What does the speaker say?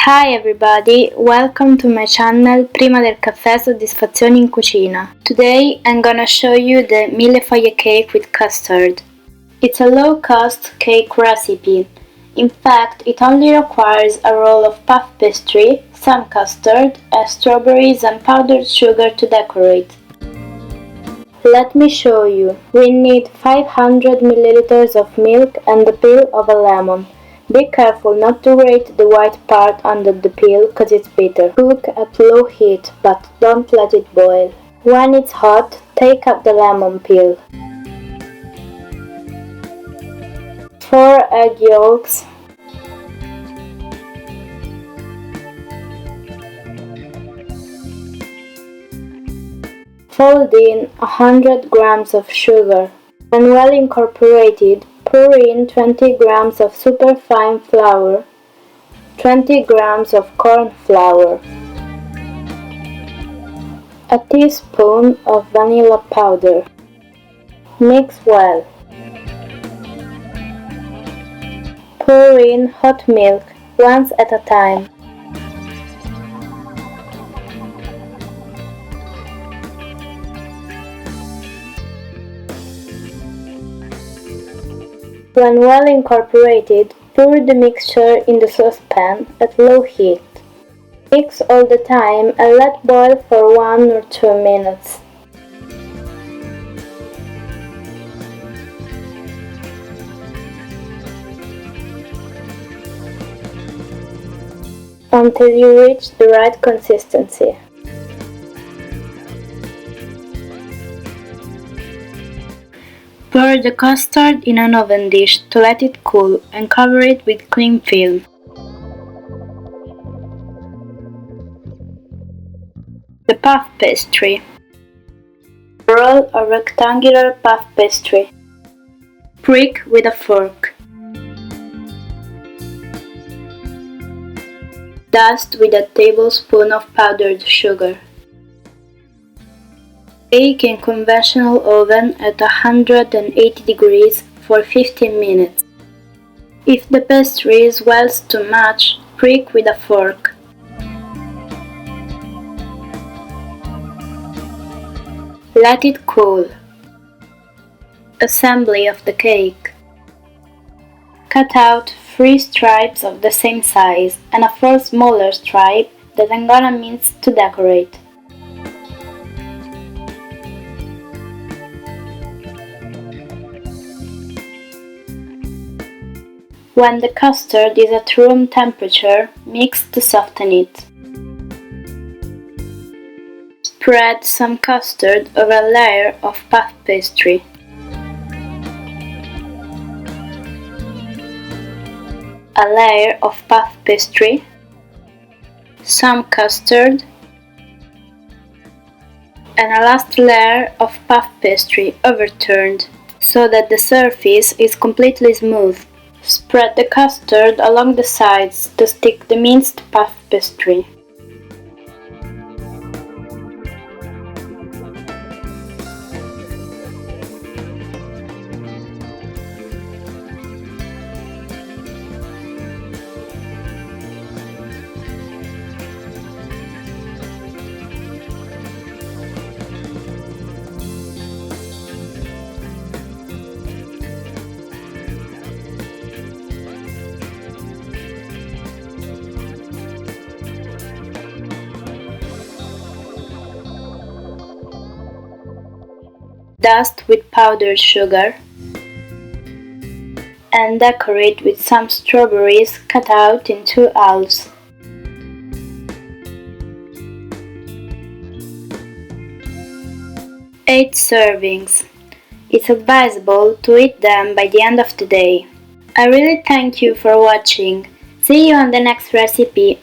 Hi everybody, welcome to my channel Prima del caffè soddisfazioni in cucina. Today I'm gonna show you the Millefoglie cake with custard. It's a low-cost cake recipe. In fact, it only requires a roll of puff pastry, some custard, strawberries and powdered sugar to decorate. Let me show you. We need 500 ml of milk and the peel of a lemon. Be careful not to grate the white part under the peel cause it's bitter. Cook at low heat but don't let it boil. When it's hot, take out the lemon peel. 4 egg yolks, fold in 100 grams of sugar. When well incorporated, pour in 20 grams of superfine flour, 20 grams of corn flour, a teaspoon of vanilla powder. Mix well. Pour in hot milk, once at a time. When well incorporated, pour the mixture in the saucepan at low heat. Mix all the time and let boil for 1 or 2 minutes. Until you reach the right consistency. Pour the custard in an oven dish to let it cool and cover it with cling film. The puff pastry. Roll a rectangular puff pastry. Prick with a fork. Dust with a tablespoon of powdered sugar. Bake in conventional oven at 180 degrees for 15 minutes. If the pastry swells too much, prick with a fork. Let it cool. Assembly of the cake. Cut out 3 stripes of the same size and a 4th smaller stripe that I'm gonna mince to decorate. When the custard is at room temperature, mix to soften it. Spread some custard over a layer of puff pastry. A layer of puff pastry, some custard, and a last layer of puff pastry overturned so that the surface is completely smooth. Spread the custard along the sides to stick the minced puff pastry. Dust with powdered sugar and decorate with some strawberries cut out in 2 halves. Eight servings. It's advisable to eat them by the end of the day. I really thank you for watching. See you on the next recipe.